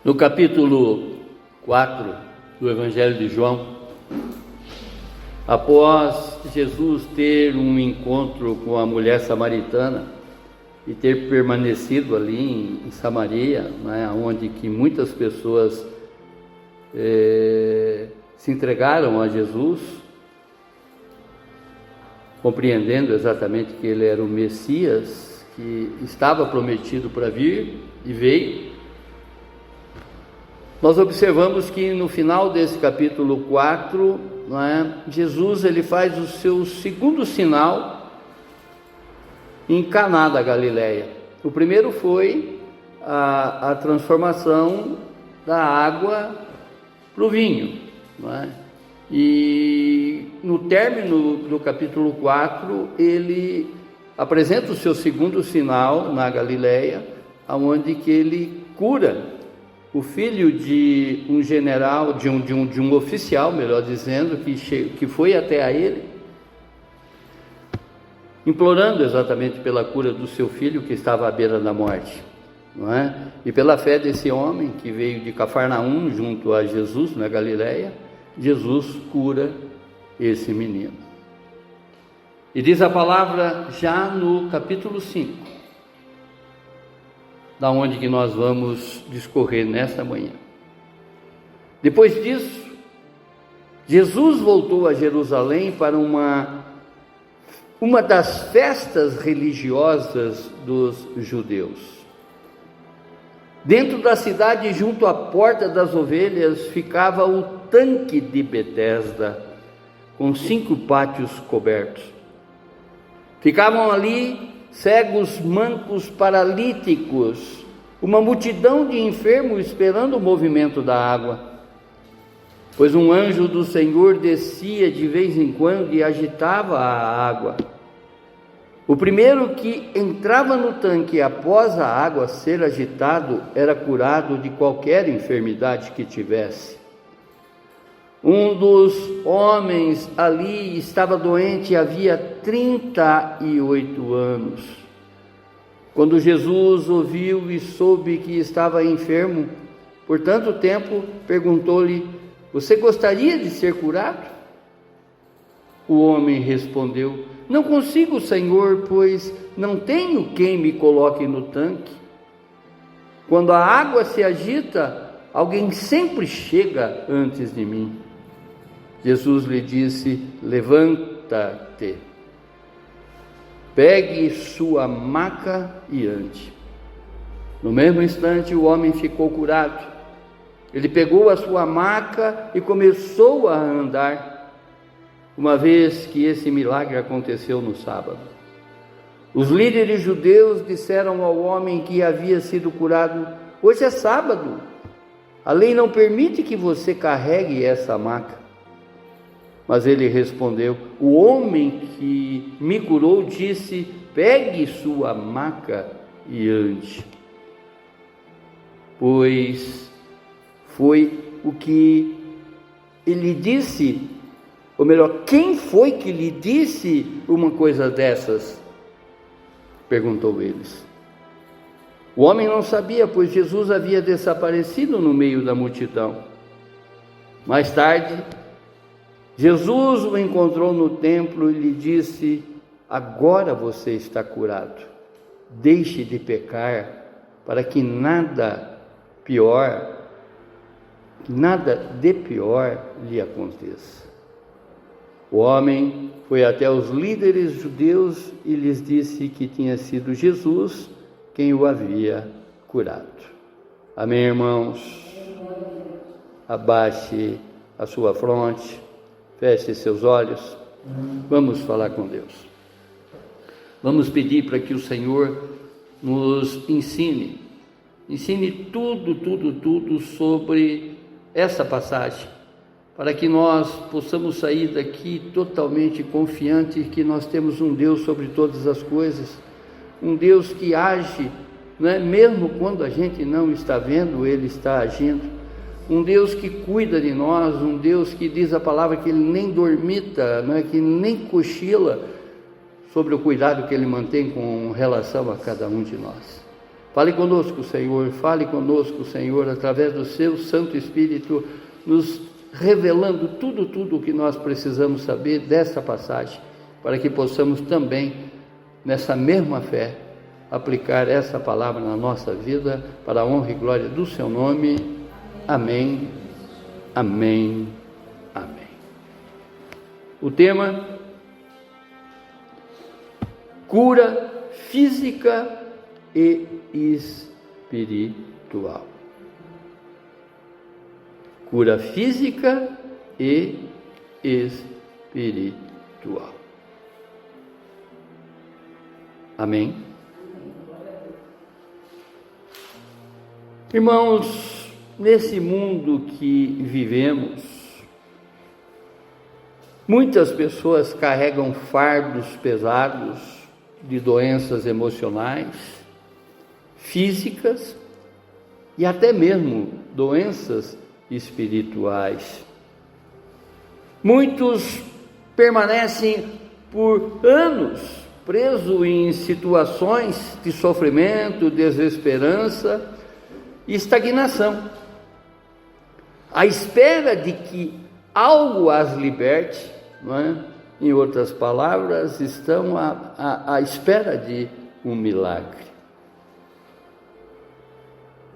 No capítulo 4 do Evangelho de João, após Jesus ter um encontro com a mulher samaritana e ter permanecido ali em Samaria, né, onde que muitas pessoas se entregaram a Jesus, compreendendo exatamente que ele era o Messias, que estava prometido para vir e veio. Nós observamos que no final desse capítulo 4, Jesus ele faz o seu segundo sinal em Caná da Galileia. O primeiro foi a transformação da água para o vinho, E no término do capítulo 4, ele apresenta o seu segundo sinal na Galileia, onde que ele cura o filho de um general, de um oficial, melhor dizendo, que foi até a ele, implorando exatamente pela cura do seu filho que estava à beira da morte, E pela fé desse homem que veio de Cafarnaum junto a Jesus na Galileia, Jesus cura esse menino. E diz a palavra já no capítulo 5, da onde que nós vamos discorrer nesta manhã. Depois disso, Jesus voltou a Jerusalém para uma das festas religiosas dos judeus. Dentro da cidade, junto à porta das ovelhas, ficava o tanque de Betesda, com 5 pátios cobertos. Ficavam ali cegos, mancos, paralíticos, uma multidão de enfermos esperando o movimento da água, pois um anjo do Senhor descia de vez em quando e agitava a água. O primeiro que entrava no tanque após a água ser agitado era curado de qualquer enfermidade que tivesse. Um dos homens ali estava doente havia 38 anos. Quando Jesus ouviu e soube que estava enfermo por tanto tempo, perguntou-lhe: "Você gostaria de ser curado?" O homem respondeu: "Não consigo, Senhor, pois não tenho quem me coloque no tanque. Quando a água se agita, alguém sempre chega antes de mim." Jesus lhe disse: "Levanta-te, pegue sua maca e ande." No mesmo instante, o homem ficou curado. Ele pegou a sua maca e começou a andar, uma vez que esse milagre aconteceu no sábado. Os líderes judeus disseram ao homem que havia sido curado: "Hoje é sábado, a lei não permite que você carregue essa maca." Mas ele respondeu: "O homem que me curou disse: pegue sua maca e ande." Pois foi o que ele disse, ou melhor, quem foi que lhe disse uma coisa dessas? Perguntou eles. O homem não sabia, pois Jesus havia desaparecido no meio da multidão. Mais tarde, Jesus o encontrou no templo e lhe disse: "Agora você está curado. Deixe de pecar, para que nada de pior lhe aconteça." O homem foi até os líderes judeus e lhes disse que tinha sido Jesus quem o havia curado. Amém, irmãos? Abaixe a sua fronte. Feche seus olhos, vamos falar com Deus. Vamos pedir para que o Senhor nos ensine tudo sobre essa passagem, para que nós possamos sair daqui totalmente confiantes que nós temos um Deus sobre todas as coisas, um Deus que age, mesmo quando a gente não está vendo, Ele está agindo. Um Deus que cuida de nós, um Deus que diz a palavra que Ele nem dormita, que nem cochila, sobre o cuidado que Ele mantém com relação a cada um de nós. Fale conosco, Senhor, através do seu Santo Espírito, nos revelando tudo o que nós precisamos saber dessa passagem, para que possamos também, nessa mesma fé, aplicar essa palavra na nossa vida, para a honra e glória do seu nome. Amém, amém, amém. O tema: cura física e espiritual. Cura física e espiritual. Amém? Irmãos, nesse mundo que vivemos, muitas pessoas carregam fardos pesados de doenças emocionais, físicas e até mesmo doenças espirituais. Muitos permanecem por anos presos em situações de sofrimento, desesperança e estagnação, à espera de que algo as liberte, não é? Em outras palavras, estão à espera de um milagre.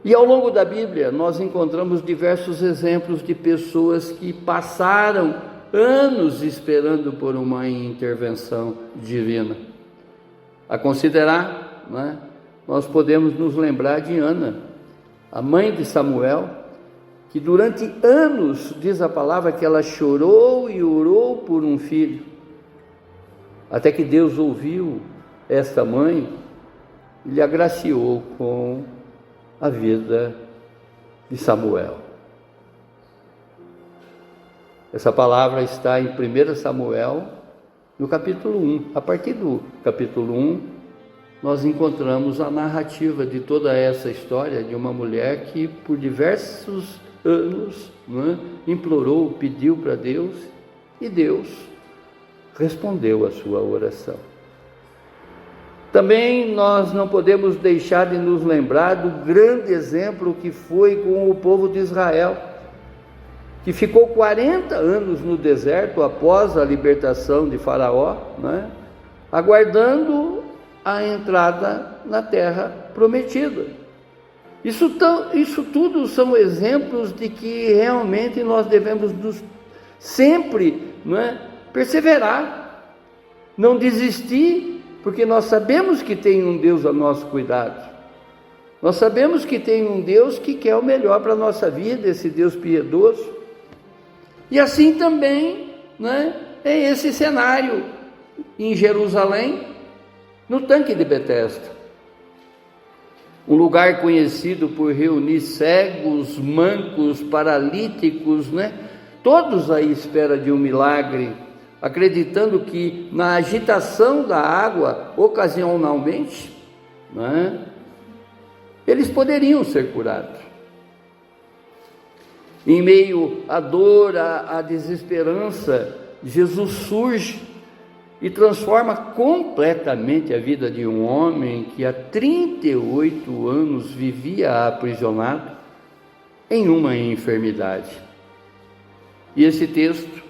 E ao longo da Bíblia nós encontramos diversos exemplos de pessoas que passaram anos esperando por uma intervenção divina. A considerar, né, nós podemos nos lembrar de Ana, a mãe de Samuel, que durante anos, diz a palavra, que ela chorou e orou por um filho, até que Deus ouviu esta mãe e lhe agraciou com a vida de Samuel. Essa palavra está em 1 Samuel, no capítulo 1. A partir do capítulo 1, nós encontramos a narrativa de toda essa história de uma mulher que por diversos anos, né, implorou, pediu para Deus, e Deus respondeu a sua oração. Também nós não podemos deixar de nos lembrar do grande exemplo que foi com o povo de Israel, que ficou 40 anos no deserto após a libertação de Faraó, né, aguardando a entrada na terra prometida. Isso tudo são exemplos de que realmente nós devemos sempre, não é, perseverar, não desistir, porque nós sabemos que tem um Deus a nosso cuidado. Nós sabemos que tem um Deus que quer o melhor para a nossa vida, esse Deus piedoso. E assim também, né, é esse cenário em Jerusalém, no tanque de Betesda. Um lugar conhecido por reunir cegos, mancos, paralíticos, né, todos à espera de um milagre, acreditando que na agitação da água, ocasionalmente, né, eles poderiam ser curados. Em meio à dor, à desesperança, Jesus surge e transforma completamente a vida de um homem que há 38 anos vivia aprisionado em uma enfermidade. E esse texto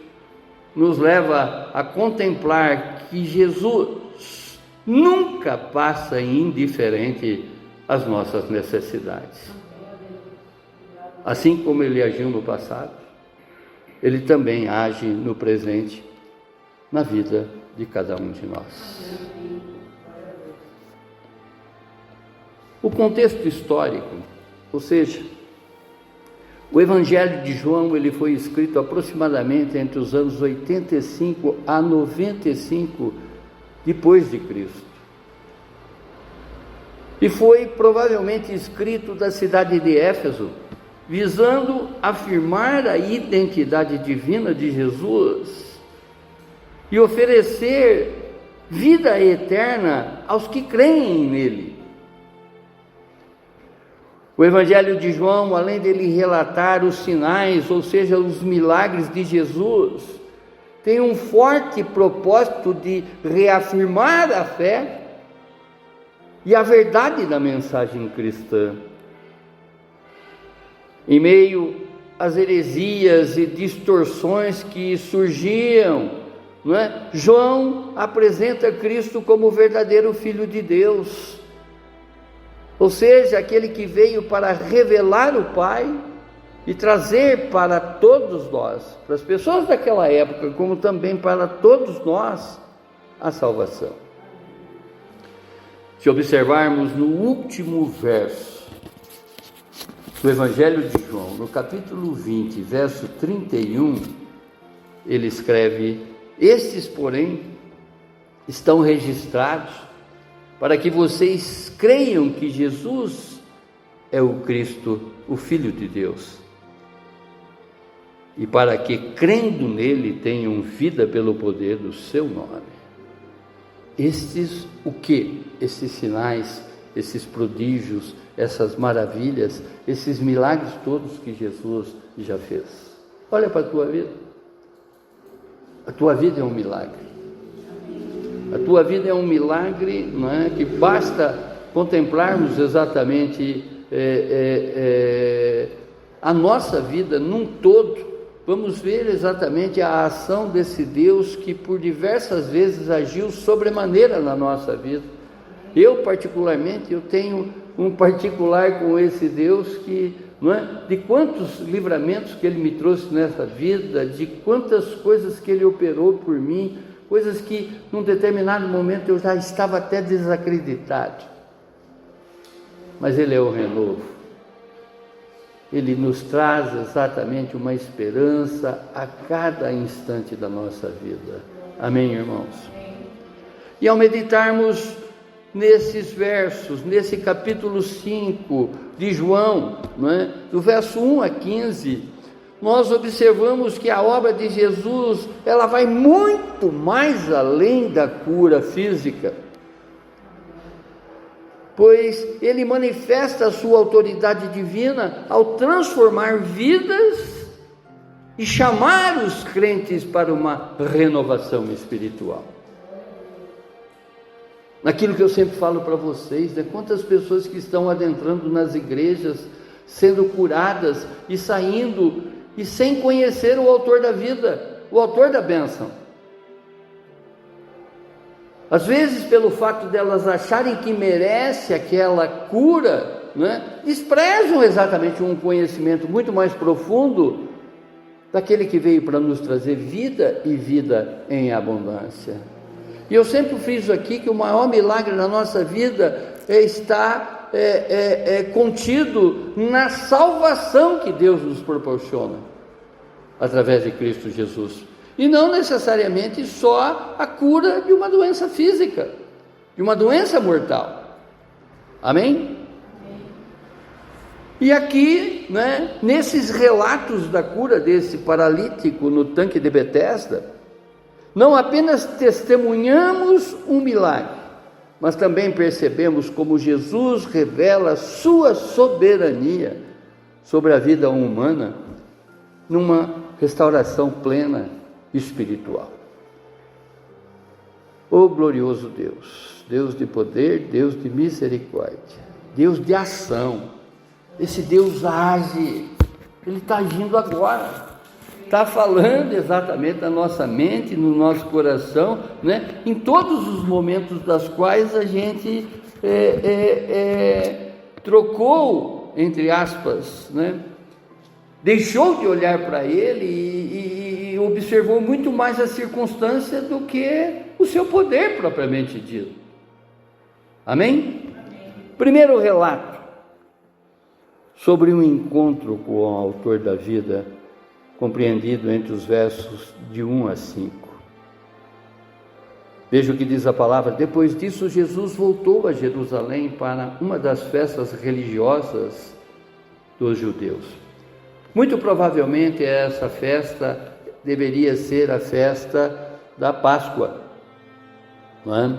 nos leva a contemplar que Jesus nunca passa indiferente às nossas necessidades. Assim como ele agiu no passado, ele também age no presente, na vida de cada um de nós. O contexto histórico, ou seja, o Evangelho de João, ele foi escrito aproximadamente entre os anos 85 a 95 depois de Cristo. E foi provavelmente escrito da cidade de Éfeso, visando afirmar a identidade divina de Jesus e oferecer vida eterna aos que creem nele. O Evangelho de João, além dele relatar os sinais, ou seja, os milagres de Jesus, tem um forte propósito de reafirmar a fé e a verdade da mensagem cristã. Em meio às heresias e distorções que surgiam, não é? João apresenta Cristo como o verdadeiro Filho de Deus, ou seja, aquele que veio para revelar o Pai e trazer para todos nós, para as pessoas daquela época, como também para todos nós, a salvação. Se observarmos no último verso do Evangelho de João, no capítulo 20, verso 31, ele escreve: estes, porém, estão registrados para que vocês creiam que Jesus é o Cristo, o Filho de Deus, e para que, crendo nele, tenham vida pelo poder do seu nome. Estes, o que? Esses sinais, esses prodígios, essas maravilhas, esses milagres todos que Jesus já fez. Olha para a tua vida. A tua vida é um milagre. A tua vida é um milagre, não é? Que basta contemplarmos exatamente a nossa vida num todo. Vamos ver exatamente a ação desse Deus que por diversas vezes agiu sobremaneira na nossa vida. Eu particularmente, eu tenho um particular com esse Deus que, não é? De quantos livramentos que Ele me trouxe nessa vida, de quantas coisas que Ele operou por mim, coisas que num determinado momento eu já estava até desacreditado. Mas Ele é o renovo. Ele nos traz exatamente uma esperança a cada instante da nossa vida. Amém, irmãos? E ao meditarmos nesses versos, nesse capítulo 5 de João, não é? Do verso 1 a 15, nós observamos que a obra de Jesus, ela vai muito mais além da cura física, pois Ele manifesta a sua autoridade divina ao transformar vidas e chamar os crentes para uma renovação espiritual. Naquilo que eu sempre falo para vocês, né? Quantas pessoas que estão adentrando nas igrejas, sendo curadas e saindo, e sem conhecer o autor da vida, o autor da bênção. Às vezes, pelo fato delas acharem que merece aquela cura, né, desprezam exatamente um conhecimento muito mais profundo daquele que veio para nos trazer vida e vida em abundância. E eu sempre friso aqui que o maior milagre na nossa vida está contido na salvação que Deus nos proporciona através de Cristo Jesus. E não necessariamente só a cura de uma doença física, de uma doença mortal. Amém? E aqui, né, nesses relatos da cura desse paralítico no tanque de Betesda, não apenas testemunhamos um milagre, mas também percebemos como Jesus revela sua soberania sobre a vida humana numa restauração plena espiritual. Oh glorioso Deus, Deus de poder, Deus de misericórdia, Deus de ação. Esse Deus age, Ele está agindo agora, está falando exatamente na nossa mente, no nosso coração, né? Em todos os momentos das quais a gente trocou, entre aspas, né? Deixou de olhar para Ele e observou muito mais a circunstância do que o seu poder propriamente dito. Amém? Primeiro relato sobre um encontro com o autor da vida, compreendido entre os versos de 1 a 5. Veja o que diz a palavra: depois disso, Jesus voltou a Jerusalém para uma das festas religiosas dos judeus. Muito provavelmente essa festa deveria ser a festa da Páscoa, não é?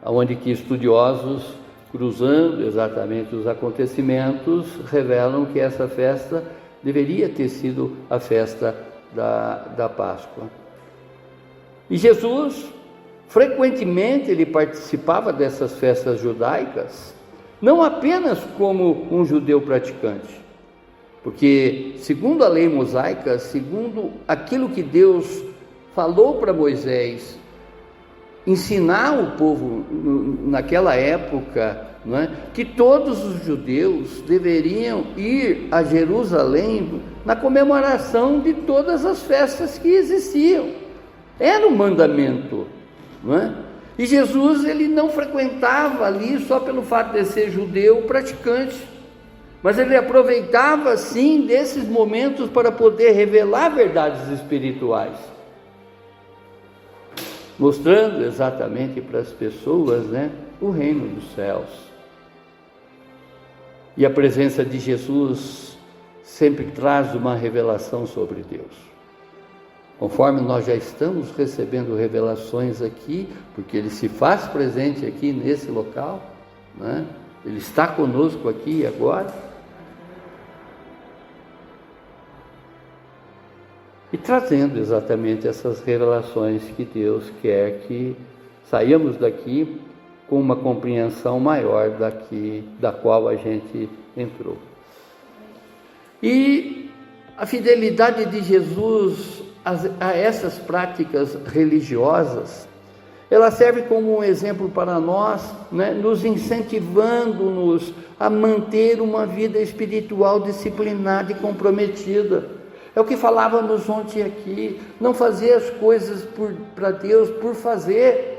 Onde que estudiosos, cruzando exatamente os acontecimentos, revelam que essa festa deveria ter sido a festa da Páscoa. E Jesus, frequentemente ele participava dessas festas judaicas, não apenas como um judeu praticante, porque segundo a lei mosaica, segundo aquilo que Deus falou para Moisés, ensinar o povo naquela época, não é? Que todos os judeus deveriam ir a Jerusalém na comemoração de todas as festas que existiam. Era um mandamento, não é? E Jesus, ele não frequentava ali só pelo fato de ser judeu praticante, mas ele aproveitava sim desses momentos para poder revelar verdades espirituais, mostrando exatamente para as pessoas, né, o reino dos céus. E a presença de Jesus sempre traz uma revelação sobre Deus. Conforme nós já estamos recebendo revelações aqui, porque Ele se faz presente aqui nesse local, né? Ele está conosco aqui e agora. E trazendo exatamente essas revelações que Deus quer que saiamos daqui com uma compreensão maior da qual a gente entrou. E a fidelidade de Jesus a essas práticas religiosas, ela serve como um exemplo para nós, né, nos incentivando-nos a manter uma vida espiritual disciplinada e comprometida. É o que falávamos ontem aqui, não fazer as coisas para Deus por fazer,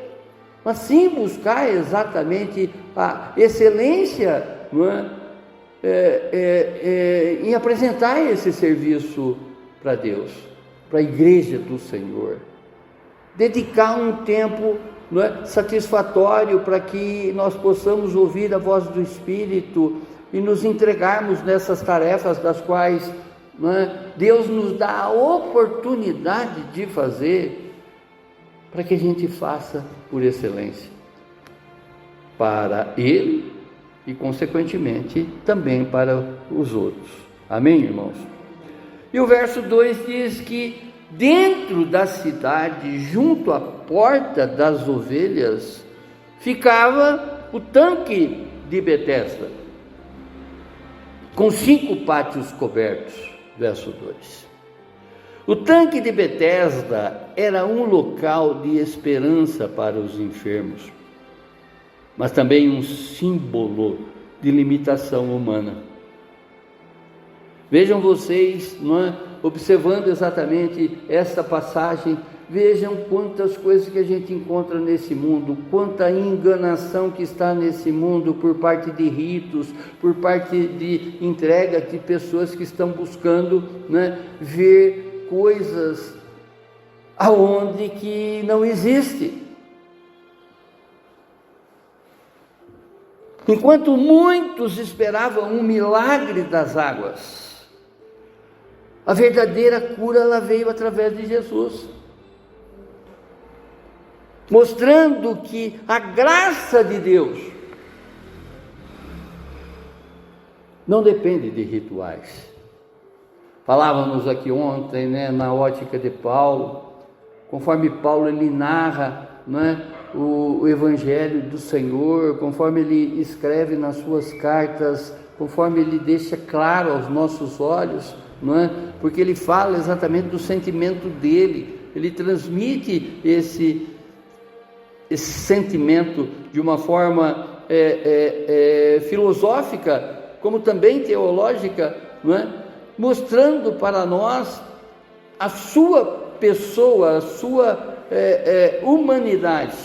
mas sim buscar exatamente a excelência, não é? Em apresentar esse serviço para Deus, para a igreja do Senhor. Dedicar um tempo, não é, satisfatório para que nós possamos ouvir a voz do Espírito e nos entregarmos nessas tarefas das quais, não é, Deus nos dá a oportunidade de fazer, para que a gente faça por excelência para Ele e consequentemente também para os outros. Amém, irmãos? E o verso 2 diz que dentro da cidade, junto à porta das ovelhas, ficava o tanque de Betesda, com 5 pátios cobertos. Verso 2. O tanque de Betesda era um local de esperança para os enfermos, mas também um símbolo de limitação humana. Vejam vocês, não é? Observando exatamente esta passagem, vejam quantas coisas que a gente encontra nesse mundo, quanta enganação que está nesse mundo por parte de ritos, por parte de entrega de pessoas que estão buscando, né, ver coisas aonde que não existe. Enquanto muitos esperavam um milagre das águas, a verdadeira cura ela veio através de Jesus, mostrando que a graça de Deus não depende de rituais. Falávamos aqui ontem, né, na ótica de Paulo, conforme Paulo ele narra, né, o Evangelho do Senhor, conforme ele escreve nas suas cartas, conforme ele deixa claro aos nossos olhos, não é? Porque ele fala exatamente do sentimento dele, ele transmite esse sentimento de uma forma filosófica, como também teológica, não é? Mostrando para nós a sua pessoa, a sua humanidade,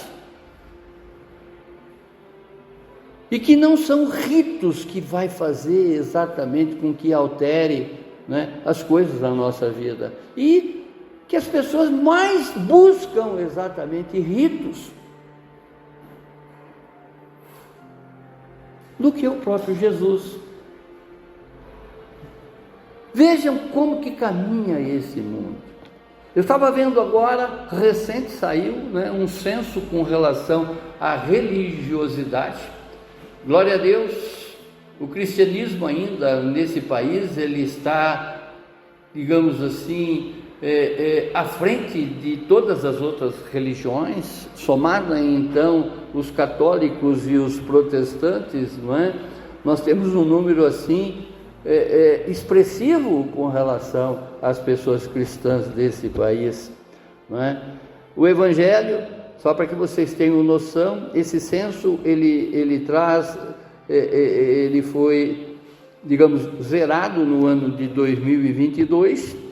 e que não são ritos que vai fazer exatamente com que altere, né, as coisas da nossa vida, e que as pessoas mais buscam exatamente ritos do que o próprio Jesus. Vejam como que caminha esse mundo. Eu estava vendo agora, recente saiu, né, um censo com relação à religiosidade. Glória a Deus. O cristianismo ainda nesse país, ele está, digamos assim, à frente de todas as outras religiões, somada então os católicos e os protestantes, não é? Nós temos um número assim expressivo com relação às pessoas cristãs desse país, não é? O Evangelho, só para que vocês tenham noção, esse censo ele traz, ele foi, digamos, zerado no ano de 2022,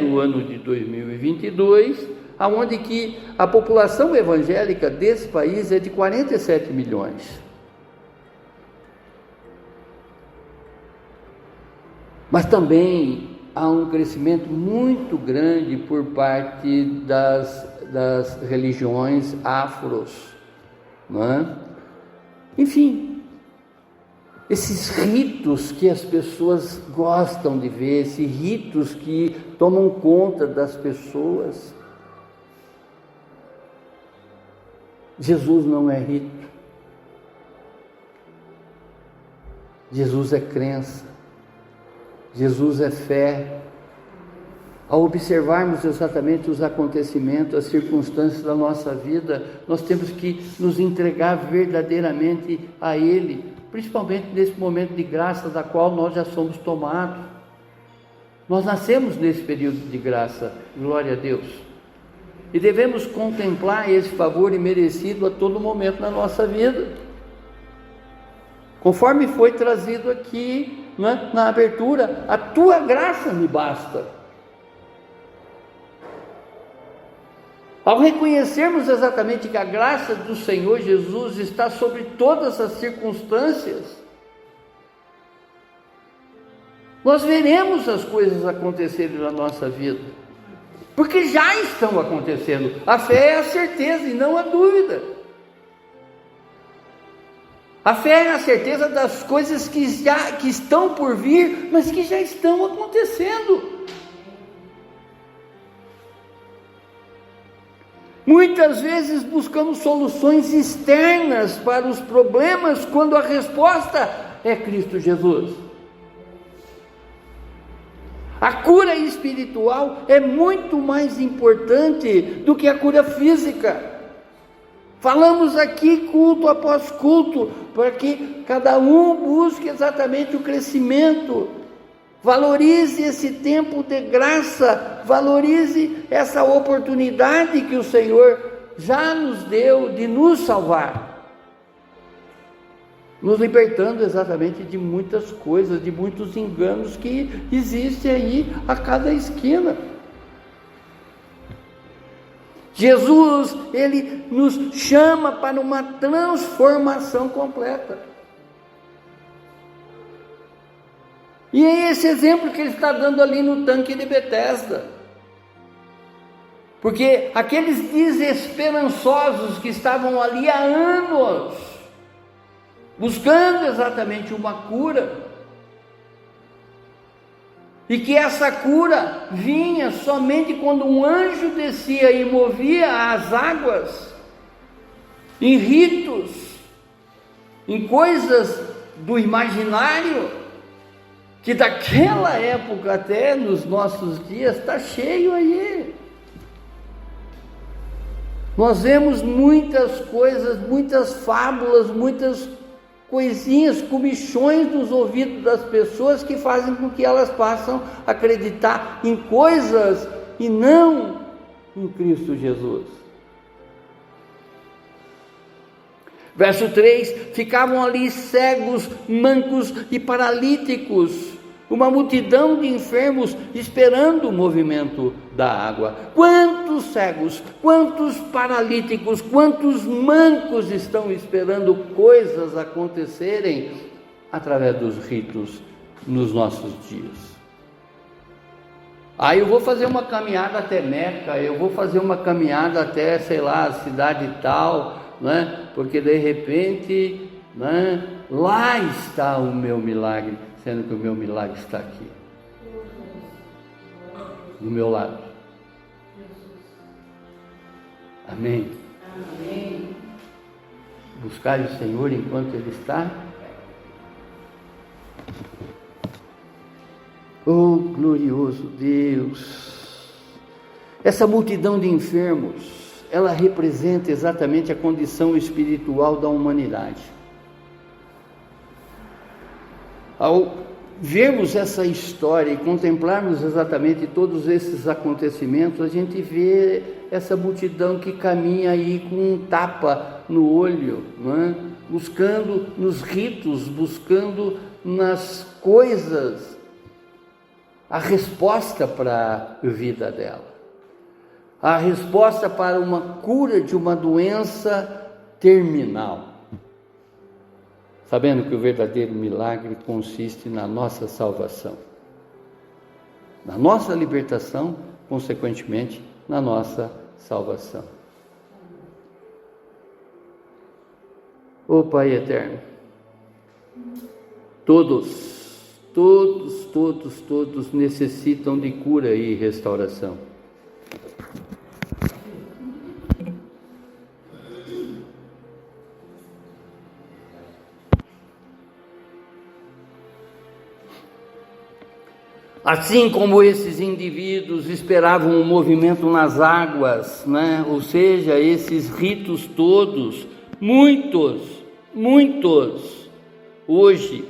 do ano de 2022, aonde que a população evangélica desse país é de 47 milhões. Mas também há um crescimento muito grande por parte das religiões afros, não é? Enfim, esses ritos que as pessoas gostam de ver, esses ritos que tomam conta das pessoas. Jesus não é rito. Jesus é crença. Jesus é fé. Ao observarmos exatamente os acontecimentos, as circunstâncias da nossa vida, nós temos que nos entregar verdadeiramente a Ele, principalmente nesse momento de graça da qual nós já somos tomados. Nós nascemos nesse período de graça, glória a Deus, e devemos contemplar esse favor imerecido a todo momento na nossa vida, conforme foi trazido aqui, né, na abertura: a tua graça me basta. Ao reconhecermos exatamente que a graça do Senhor Jesus está sobre todas as circunstâncias, nós veremos as coisas acontecerem na nossa vida, porque já estão acontecendo. A fé é a certeza e não a dúvida. A fé é a certeza das coisas que estão por vir, mas que já estão acontecendo. Muitas vezes buscamos soluções externas para os problemas, quando a resposta é Cristo Jesus. A cura espiritual é muito mais importante do que a cura física. Falamos aqui culto após culto, para que cada um busque exatamente o crescimento. Valorize esse tempo de graça, valorize essa oportunidade que o Senhor já nos deu de nos salvar, nos libertando exatamente de muitas coisas, de muitos enganos que existem aí a cada esquina. Jesus, Ele nos chama para uma transformação completa. E é esse exemplo que Ele está dando ali no tanque de Betesda. Porque aqueles desesperançosos que estavam ali há anos, buscando exatamente uma cura, e que essa cura vinha somente quando um anjo descia e movia as águas, em ritos, em coisas do imaginário, que daquela época até nos nossos dias está cheio aí. Nós vemos muitas coisas, muitas fábulas, muitas coisinhas, comichões nos ouvidos das pessoas, que fazem com que elas passem a acreditar em coisas e não em Cristo Jesus. Verso 3: ficavam ali cegos, mancos e paralíticos, uma multidão de enfermos esperando o movimento da água. Quantos cegos, quantos paralíticos, quantos mancos estão esperando coisas acontecerem através dos ritos nos nossos dias? Eu vou fazer uma caminhada até Meca, eu vou fazer uma caminhada até, sei lá, a cidade tal, né? Porque de repente, né, lá está o meu milagre, sendo que o meu milagre está aqui, do meu lado. Amém? Amém. Buscar o Senhor enquanto Ele está. Oh, glorioso Deus! Essa multidão de enfermos, ela representa exatamente a condição espiritual da humanidade. Ao vermos essa história e contemplarmos exatamente todos esses acontecimentos, a gente vê essa multidão que caminha aí com um tapa no olho, não é? Buscando nos ritos, buscando nas coisas a resposta para a vida dela, a resposta para uma cura de uma doença terminal, sabendo que o verdadeiro milagre consiste na nossa salvação, na nossa libertação, consequentemente, na nossa salvação. Ó Pai eterno, todos necessitam de cura e restauração. Assim como esses indivíduos esperavam um movimento nas águas, né? Ou seja, esses ritos todos, muitos, hoje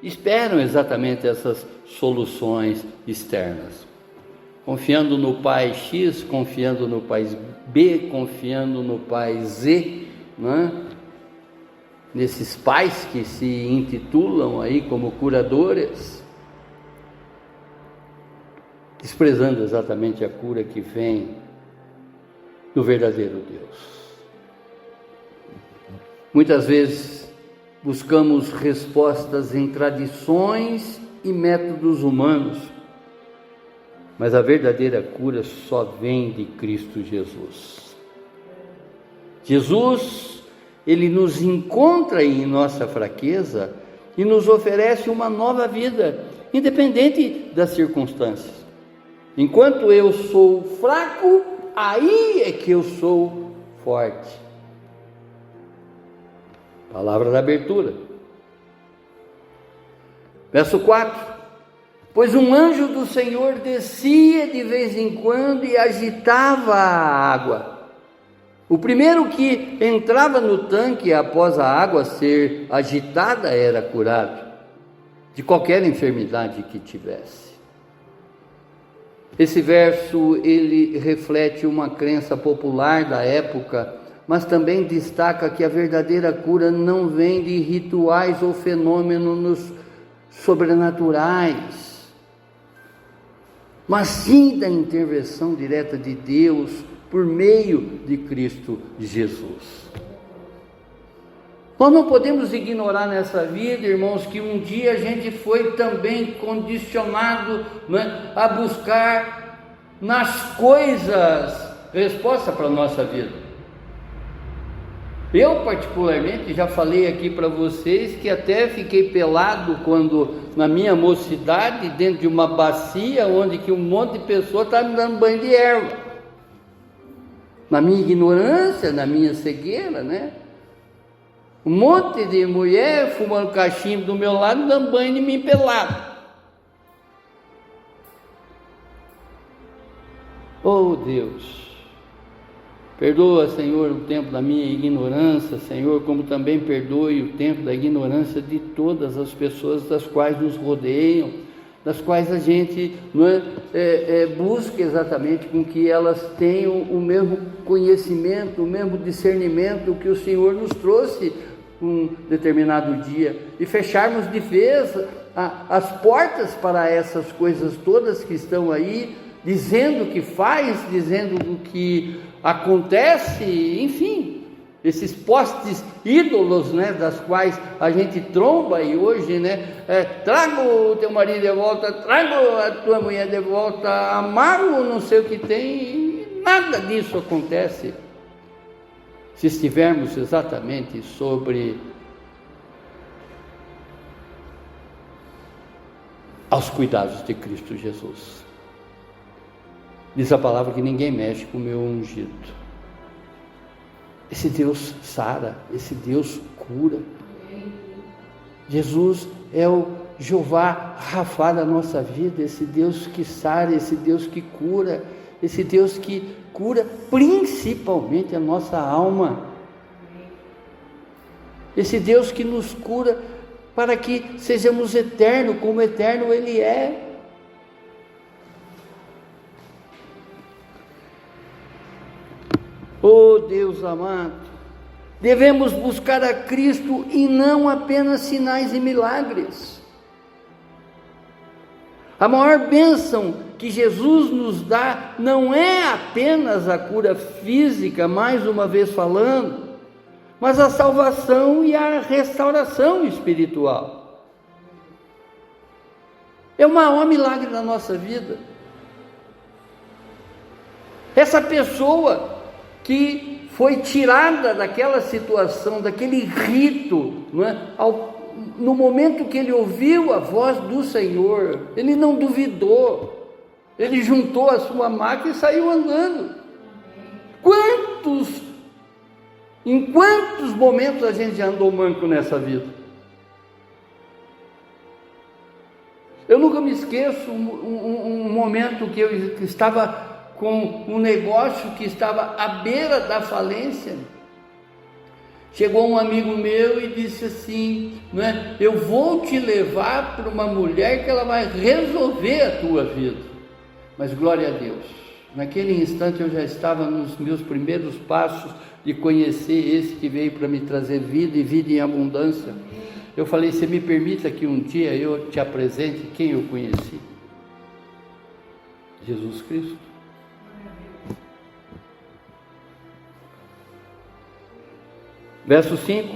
esperam exatamente essas soluções externas, confiando no pai X, confiando no pai B, confiando no pai Z, né? Nesses pais que se intitulam aí como curadores, desprezando exatamente a cura que vem do verdadeiro Deus. Muitas vezes buscamos respostas em tradições e métodos humanos, mas a verdadeira cura só vem de Cristo Jesus. Jesus, Ele nos encontra em nossa fraqueza e nos oferece uma nova vida, independente das circunstâncias. Enquanto eu sou fraco, aí é que eu sou forte. Palavra da abertura. Verso 4. Pois um anjo do Senhor descia de vez em quando e agitava a água. O primeiro que entrava no tanque após a água ser agitada era curado de qualquer enfermidade que tivesse. Esse verso, ele reflete uma crença popular da época, mas também destaca que a verdadeira cura não vem de rituais ou fenômenos sobrenaturais, mas sim da intervenção direta de Deus por meio de Cristo Jesus. Nós não podemos ignorar nessa vida, irmãos, que um dia a gente foi também condicionado, né, a buscar nas coisas resposta para a nossa vida. Eu particularmente já falei aqui para vocês que até fiquei pelado quando na minha mocidade, dentro de uma bacia onde que um monte de pessoa estava me dando banho de erva. Na minha ignorância, na minha cegueira, né? Um monte de mulher fumando cachimbo do meu lado, dando banho de mim pelado. Oh Deus, perdoa, Senhor, o tempo da minha ignorância, Senhor, como também perdoe o tempo da ignorância de todas as pessoas das quais nos rodeiam, das quais a gente busca exatamente com que elas tenham o mesmo conhecimento, o mesmo discernimento que o Senhor nos trouxe um determinado dia, e fecharmos de vez as portas para essas coisas todas que estão aí, dizendo que faz, dizendo o que acontece, enfim, esses postes ídolos, né, das quais a gente tromba e hoje, né, traga o teu marido de volta, traga a tua mulher de volta, amargo não sei o que tem, e nada disso acontece se estivermos exatamente sobre aos cuidados de Cristo Jesus. Diz a palavra que ninguém mexe com o meu ungido. Esse Deus sara, esse Deus cura. Jesus é o Jeová Rafá da nossa vida, esse Deus que sara, esse Deus que cura, esse Deus que cura principalmente a nossa alma, esse Deus que nos cura para que sejamos eternos, como eterno Ele é. Oh Deus amado, devemos buscar a Cristo e não apenas sinais e milagres. A maior bênção que Jesus nos dá não é apenas a cura física, mais uma vez falando, mas a salvação e a restauração espiritual. É o maior milagre da nossa vida. Essa pessoa que foi tirada daquela situação, daquele rito, não é? No momento que ele ouviu a voz do Senhor, ele não duvidou, ele juntou a sua maca e saiu andando. Em quantos momentos a gente já andou manco nessa vida? Eu nunca me esqueço um momento que eu estava com um negócio que estava à beira da falência. Chegou um amigo meu e disse assim, né, eu vou te levar para uma mulher que ela vai resolver a tua vida. Mas glória a Deus, naquele instante eu já estava nos meus primeiros passos de conhecer esse que veio para me trazer vida e vida em abundância. Eu falei, você me permita que um dia eu te apresente quem eu conheci? Jesus Cristo. Verso 5,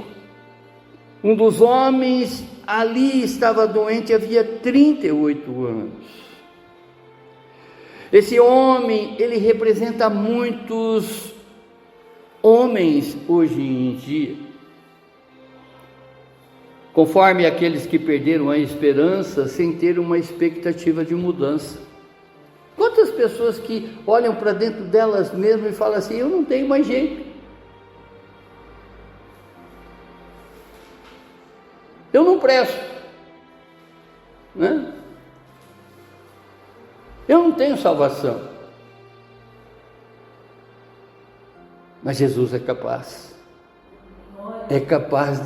um dos homens ali estava doente havia 38 anos. Esse homem, ele representa muitos homens hoje em dia, conforme aqueles que perderam a esperança sem ter uma expectativa de mudança. Quantas pessoas que olham para dentro delas mesmas e falam assim, eu não tenho mais jeito. Eu não presto, né? Eu não tenho salvação. Mas Jesus é capaz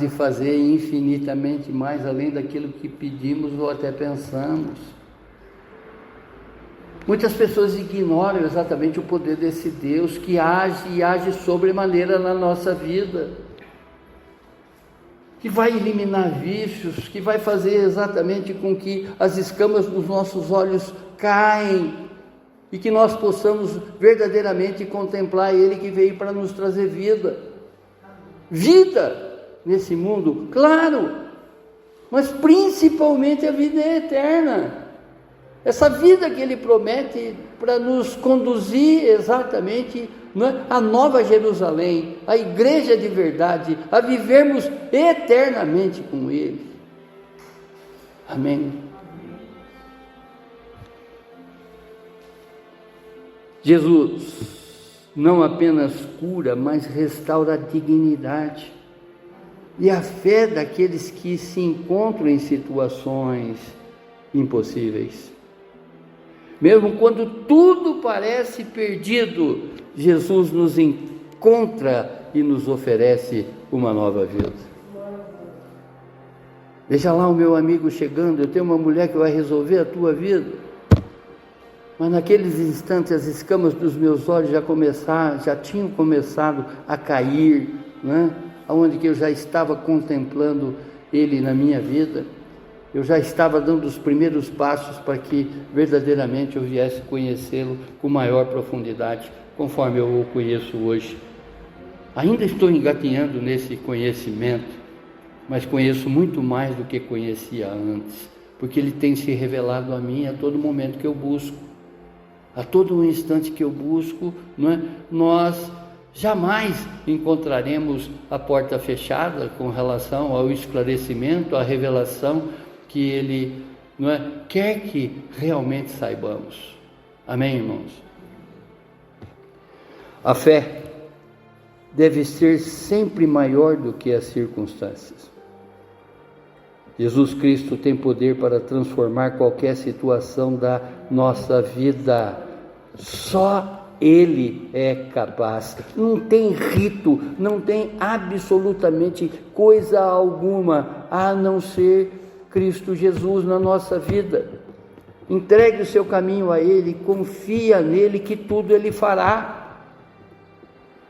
de fazer infinitamente mais além daquilo que pedimos ou até pensamos. Muitas pessoas ignoram exatamente o poder desse Deus que age e age sobremaneira na nossa vida, que vai eliminar vícios, que vai fazer exatamente com que as escamas dos nossos olhos caem e que nós possamos verdadeiramente contemplar Ele que veio para nos trazer vida. Vida nesse mundo, claro, mas principalmente a vida eterna. Essa vida que Ele promete para nos conduzir exatamente a Nova Jerusalém, a igreja de verdade, a vivermos eternamente com Ele. Amém. Jesus não apenas cura, mas restaura a dignidade e a fé daqueles que se encontram em situações impossíveis. Mesmo quando tudo parece perdido, Jesus nos encontra e nos oferece uma nova vida. Veja lá o meu amigo chegando, eu tenho uma mulher que vai resolver a tua vida. Mas naqueles instantes as escamas dos meus olhos já tinham começado a cair, né? Onde que eu já estava contemplando Ele na minha vida. Eu já estava dando os primeiros passos para que verdadeiramente eu viesse conhecê-lo com maior profundidade, conforme eu o conheço hoje. Ainda estou engatinhando nesse conhecimento, mas conheço muito mais do que conhecia antes, porque Ele tem se revelado a mim a todo momento que eu busco. A todo instante que eu busco, não é? Nós jamais encontraremos a porta fechada com relação ao esclarecimento, à revelação que Ele, não é, quer que realmente saibamos. Amém, irmãos? A fé deve ser sempre maior do que as circunstâncias. Jesus Cristo tem poder para transformar qualquer situação da nossa vida. Só Ele é capaz. Não tem rito, não tem absolutamente coisa alguma a não ser Cristo Jesus na nossa vida. Entregue o seu caminho a Ele, confia nele que tudo Ele fará.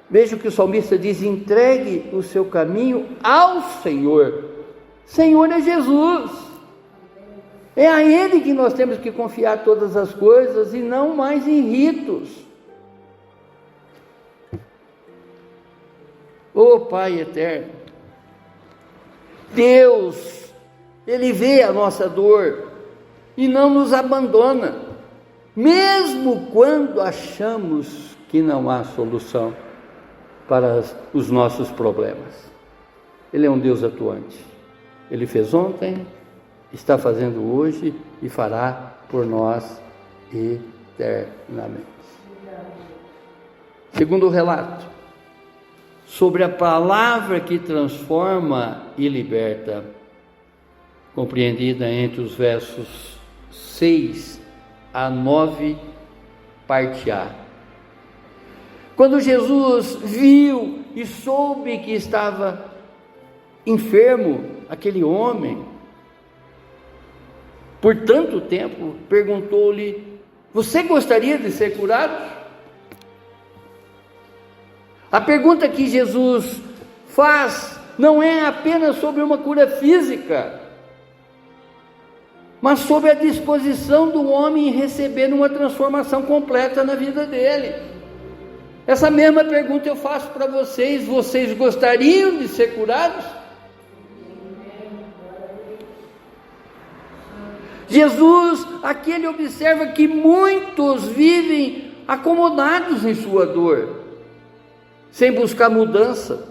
Veja o que o salmista diz: entregue o seu caminho ao Senhor. Senhor é Jesus. É a Ele que nós temos que confiar todas as coisas e não mais em ritos. Ô Pai eterno, Deus, Ele vê a nossa dor e não nos abandona, mesmo quando achamos que não há solução para os nossos problemas. Ele é um Deus atuante. Ele fez ontem, está fazendo hoje e fará por nós eternamente. Segundo o relato, sobre a palavra que transforma e liberta, compreendida entre os versos 6 a 9, parte A. Quando Jesus viu e soube que estava enfermo, aquele homem, por tanto tempo, perguntou-lhe: você gostaria de ser curado? A pergunta que Jesus faz não é apenas sobre uma cura física, mas sobre a disposição do homem em receber uma transformação completa na vida dele. Essa mesma pergunta eu faço para vocês: vocês gostariam de ser curados? Jesus, aqui ele observa que muitos vivem acomodados em sua dor, sem buscar mudança.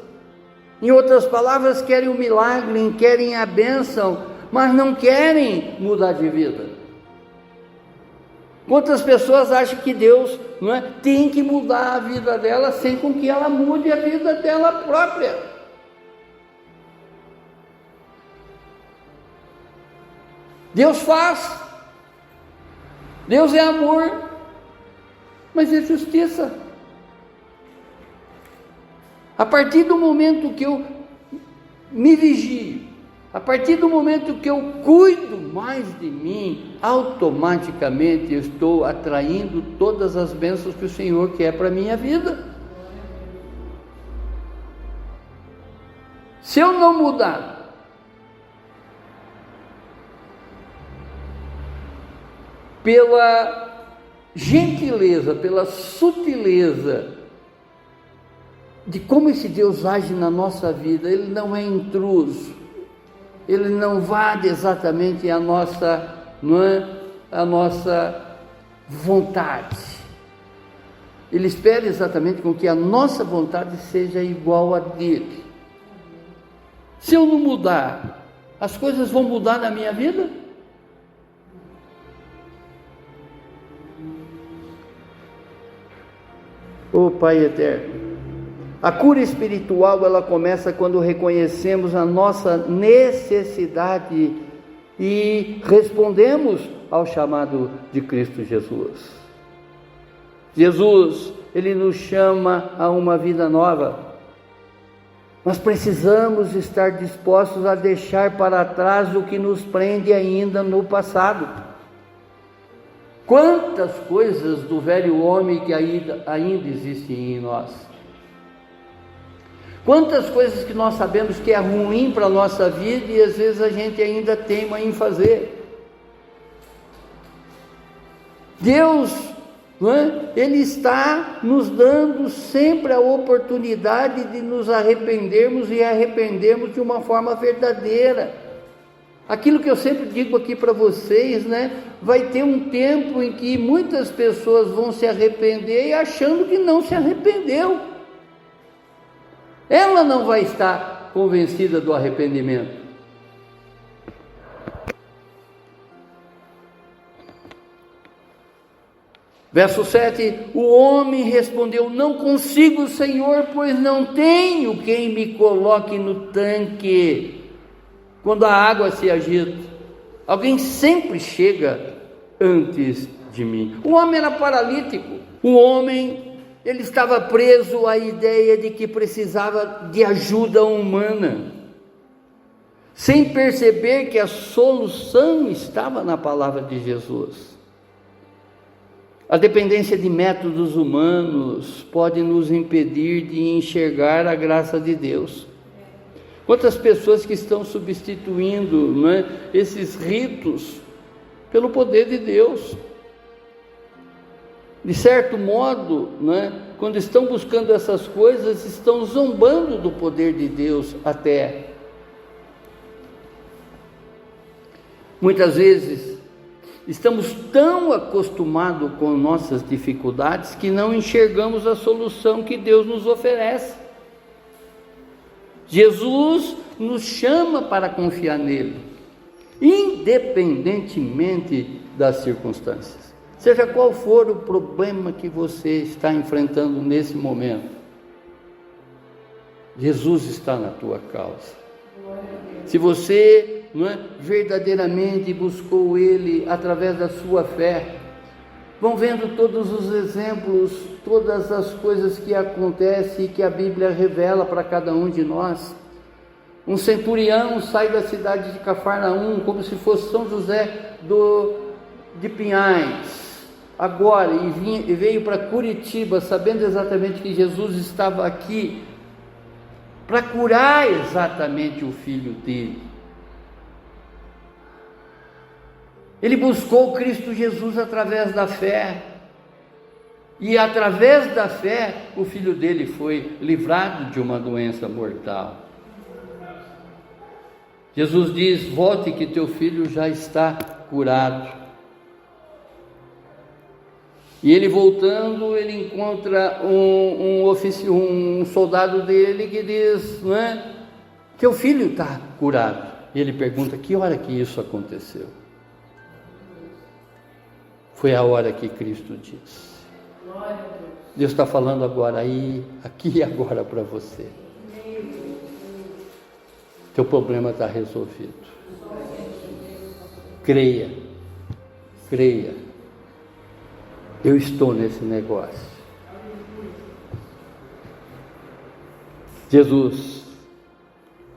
Em outras palavras, querem o milagre, querem a bênção, mas não querem mudar de vida. Quantas pessoas acham que Deus tem que mudar a vida dela sem com que ela mude a vida dela própria? Deus faz, Deus é amor, mas é justiça. A partir do momento que eu me vigio, a partir do momento que eu cuido mais de mim, automaticamente eu estou atraindo todas as bênçãos que o Senhor quer para a minha vida. Se eu não mudar, pela gentileza, pela sutileza de como esse Deus age na nossa vida, Ele não é intruso, Ele não invade exatamente a nossa vontade. Ele espera exatamente com que a nossa vontade seja igual a dele. Se eu não mudar, as coisas vão mudar na minha vida? Ô Pai eterno, a cura espiritual ela começa quando reconhecemos a nossa necessidade e respondemos ao chamado de Cristo Jesus. Jesus, Ele nos chama a uma vida nova. Nós precisamos estar dispostos a deixar para trás o que nos prende ainda no passado. Quantas coisas do velho homem que ainda existem em nós. Quantas coisas que nós sabemos que é ruim para a nossa vida e às vezes a gente ainda teima em fazer. Deus, Ele está nos dando sempre a oportunidade de nos arrependermos e arrependermos de uma forma verdadeira. Aquilo que eu sempre digo aqui para vocês, vai ter um tempo em que muitas pessoas vão se arrepender e achando que não se arrependeu. Ela não vai estar convencida do arrependimento. Verso 7, o homem respondeu: não consigo, Senhor, pois não tenho quem me coloque no tanque quando a água se agita. Alguém sempre chega antes de mim. O homem era paralítico. O homem, ele estava preso à ideia de que precisava de ajuda humana, sem perceber que a solução estava na palavra de Jesus. A dependência de métodos humanos pode nos impedir de enxergar a graça de Deus. Quantas pessoas que estão substituindo, esses ritos pelo poder de Deus. De certo modo, quando estão buscando essas coisas, estão zombando do poder de Deus até. Muitas vezes, estamos tão acostumados com nossas dificuldades que não enxergamos a solução que Deus nos oferece. Jesus nos chama para confiar nele, independentemente das circunstâncias. Seja qual for o problema que você está enfrentando nesse momento, Jesus está na tua causa. Se você verdadeiramente buscou Ele através da sua fé, vão vendo todos os exemplos, todas as coisas que acontecem e que a Bíblia revela para cada um de nós. Um centurião sai da cidade de Cafarnaum, como se fosse São José de Pinhais, agora, e veio para Curitiba, sabendo exatamente que Jesus estava aqui, para curar exatamente o filho dele. Ele buscou Cristo Jesus através da fé, e através da fé o filho dele foi livrado de uma doença mortal. Jesus diz: volte que teu filho já está curado. E ele voltando, ele encontra um soldado dele que diz, teu filho está curado. E ele pergunta: que hora que isso aconteceu? Foi a hora que Cristo disse. Deus está falando agora aqui e agora para você. Teu problema está resolvido. Creia. Eu estou nesse negócio. Jesus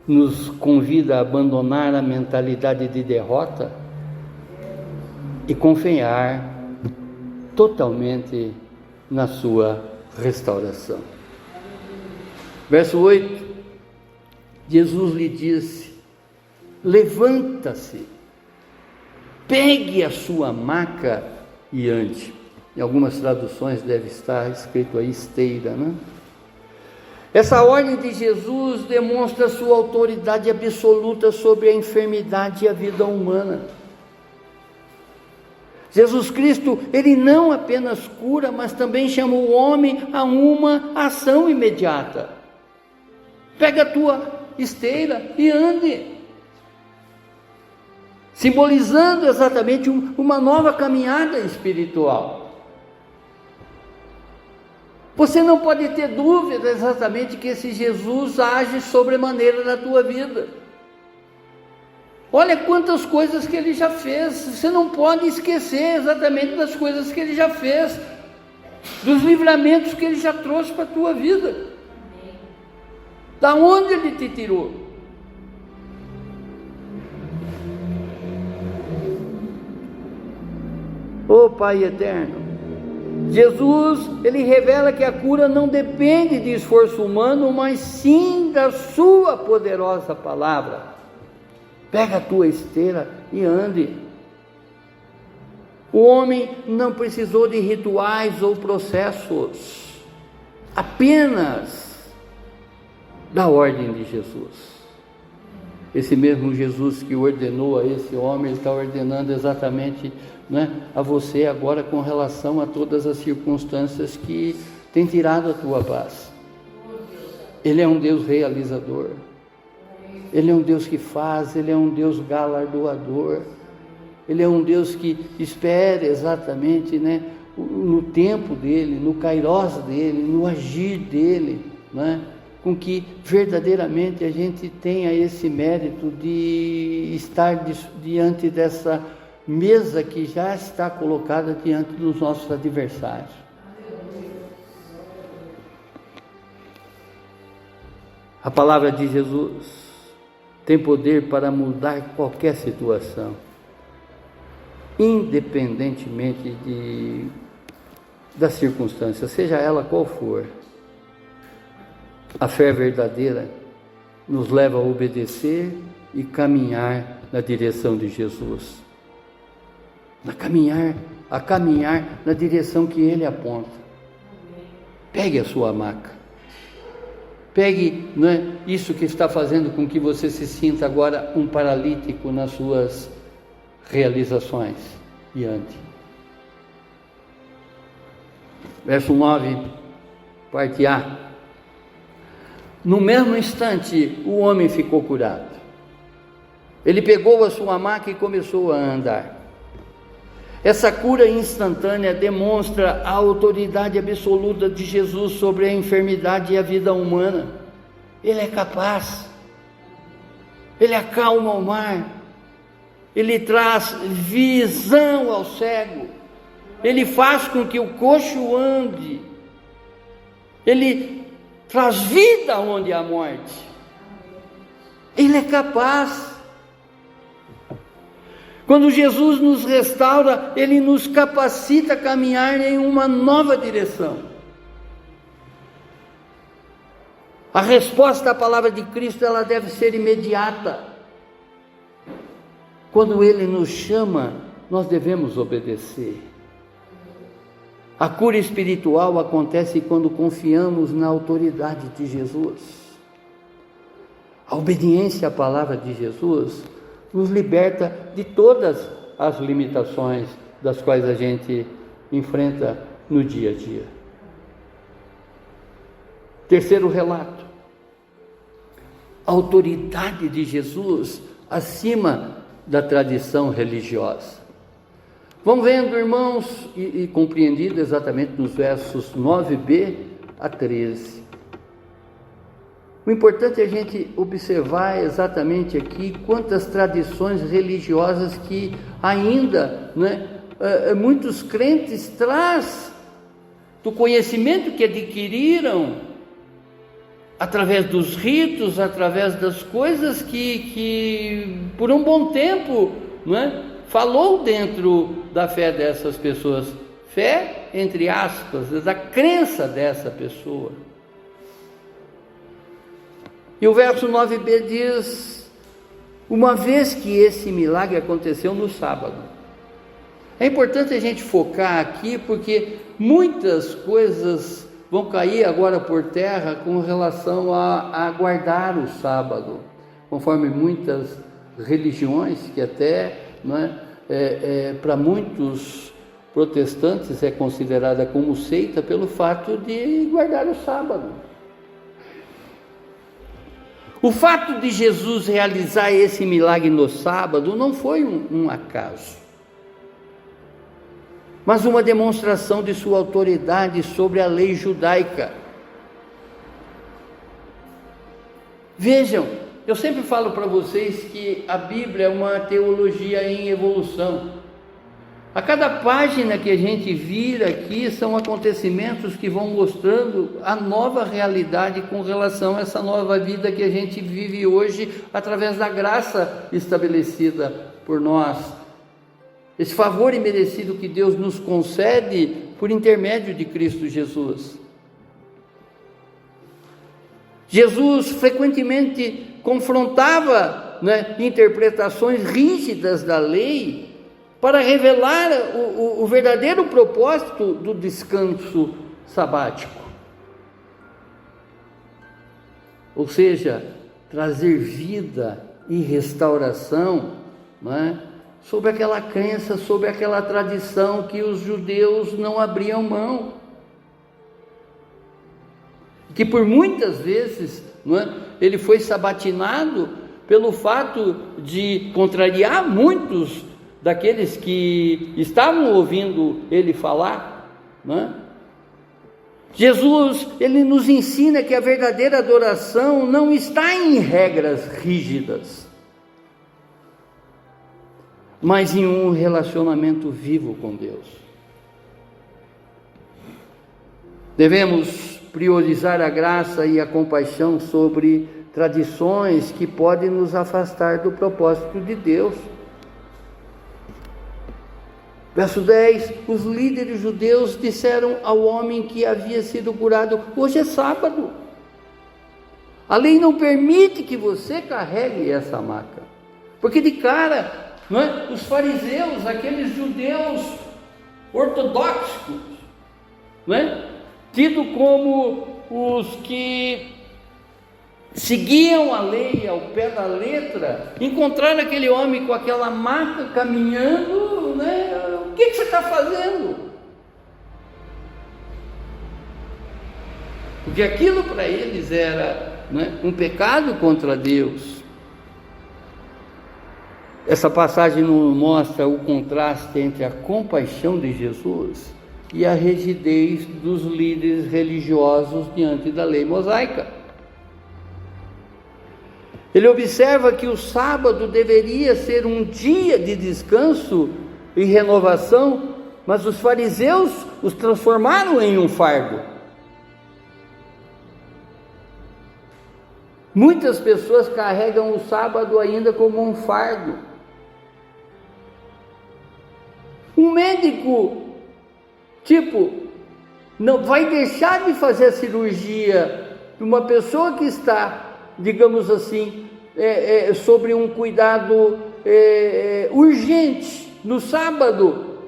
nos convida a abandonar a mentalidade de derrota e confiar totalmente na sua restauração. Verso 8, Jesus lhe disse: levanta-se, pegue a sua maca e ande. Em algumas traduções deve estar escrito aí esteira, Essa ordem de Jesus demonstra sua autoridade absoluta sobre a enfermidade e a vida humana. Jesus Cristo, ele não apenas cura, mas também chama o homem a uma ação imediata. Pega a tua esteira e ande. Simbolizando exatamente uma nova caminhada espiritual. Você não pode ter dúvida exatamente que esse Jesus age sobremaneira na tua vida. Olha quantas coisas que ele já fez. Você não pode esquecer exatamente das coisas que ele já fez, dos livramentos que ele já trouxe para a tua vida. Da onde ele te tirou? Ô Pai eterno, Jesus, ele revela que a cura não depende de esforço humano, mas sim da sua poderosa palavra. Pega a tua esteira e ande. O homem não precisou de rituais ou processos, apenas da ordem de Jesus. Esse mesmo Jesus que ordenou a esse homem, ele está ordenando exatamente a você agora com relação a todas as circunstâncias que tem tirado a tua paz. Ele é um Deus realizador. Ele é um Deus que faz, Ele é um Deus galardoador. Ele é um Deus que espera exatamente no tempo dEle, no kairós dEle, no agir dEle, com que verdadeiramente a gente tenha esse mérito de estar diante dessa mesa que já está colocada diante dos nossos adversários. A palavra de Jesus tem poder para mudar qualquer situação, independentemente das circunstâncias, seja ela qual for. A fé verdadeira nos leva a obedecer e caminhar na direção de Jesus, a caminhar na direção que Ele aponta. Pegue a sua maca, pegue, não é, isso que está fazendo com que você se sinta agora um paralítico nas suas realizações, e ande. Verso 9, parte A. No mesmo instante, o homem ficou curado. Ele pegou a sua maca e começou a andar. Essa cura instantânea demonstra a autoridade absoluta de Jesus sobre a enfermidade e a vida humana. Ele é capaz, Ele acalma o mar, Ele traz visão ao cego, Ele faz com que o coxo ande, Ele traz vida onde há morte. Ele é capaz. Quando Jesus nos restaura, Ele nos capacita a caminhar em uma nova direção. A resposta à palavra de Cristo, ela deve ser imediata. Quando Ele nos chama, nós devemos obedecer. A cura espiritual acontece quando confiamos na autoridade de Jesus. A obediência à palavra de Jesus nos liberta de todas as limitações das quais a gente enfrenta no dia a dia. Terceiro relato: a autoridade de Jesus acima da tradição religiosa. Vamos vendo, irmãos, e compreendido exatamente nos versos 9b a 13. O importante é a gente observar exatamente aqui quantas tradições religiosas que ainda, muitos crentes traz do conhecimento que adquiriram através dos ritos, através das coisas que por um bom tempo, falou dentro da fé dessas pessoas. Fé, entre aspas, da crença dessa pessoa. E o verso 9b diz: uma vez que esse milagre aconteceu no sábado. É importante a gente focar aqui, porque muitas coisas vão cair agora por terra com relação a guardar o sábado, conforme muitas religiões que até, para muitos protestantes é considerada como seita pelo fato de guardar o sábado. O fato de Jesus realizar esse milagre no sábado não foi um acaso, mas uma demonstração de sua autoridade sobre a lei judaica. Vejam, eu sempre falo para vocês que a Bíblia é uma teologia em evolução. A cada página que a gente vira aqui são acontecimentos que vão mostrando a nova realidade com relação a essa nova vida que a gente vive hoje através da graça estabelecida por nós. Esse favor imerecido que Deus nos concede por intermédio de Cristo Jesus. Jesus frequentemente confrontava interpretações rígidas da lei para revelar o verdadeiro propósito do descanso sabático. Ou seja, trazer vida e restauração, sobre aquela crença, sobre aquela tradição que os judeus não abriam mão. Que por muitas vezes ele foi sabatinado pelo fato de contrariar muitos daqueles que estavam ouvindo ele falar, Jesus, ele nos ensina que a verdadeira adoração não está em regras rígidas. mas em um relacionamento vivo com Deus. Devemos priorizar a graça e a compaixão sobre tradições que podem nos afastar do propósito de Deus. Verso 10, os líderes judeus disseram ao homem que havia sido curado: hoje é sábado, a lei não permite que você carregue essa maca. Porque de cara, não é? Os fariseus, aqueles judeus ortodoxos, não é? Tido como os que seguiam a lei ao pé da letra, encontraram aquele homem com aquela maca caminhando, né? O que você está fazendo? Porque aquilo para eles era, né, um pecado contra Deus. Essa passagem nos mostra o contraste entre a compaixão de Jesus e a rigidez dos líderes religiosos diante da lei mosaica. Ele observa que o sábado deveria ser um dia de descanso e renovação, mas os fariseus os transformaram em um fardo. Muitas pessoas carregam o sábado ainda como um fardo. Um médico, não vai deixar de fazer a cirurgia de uma pessoa que está, digamos assim, sobre um cuidado urgente no sábado.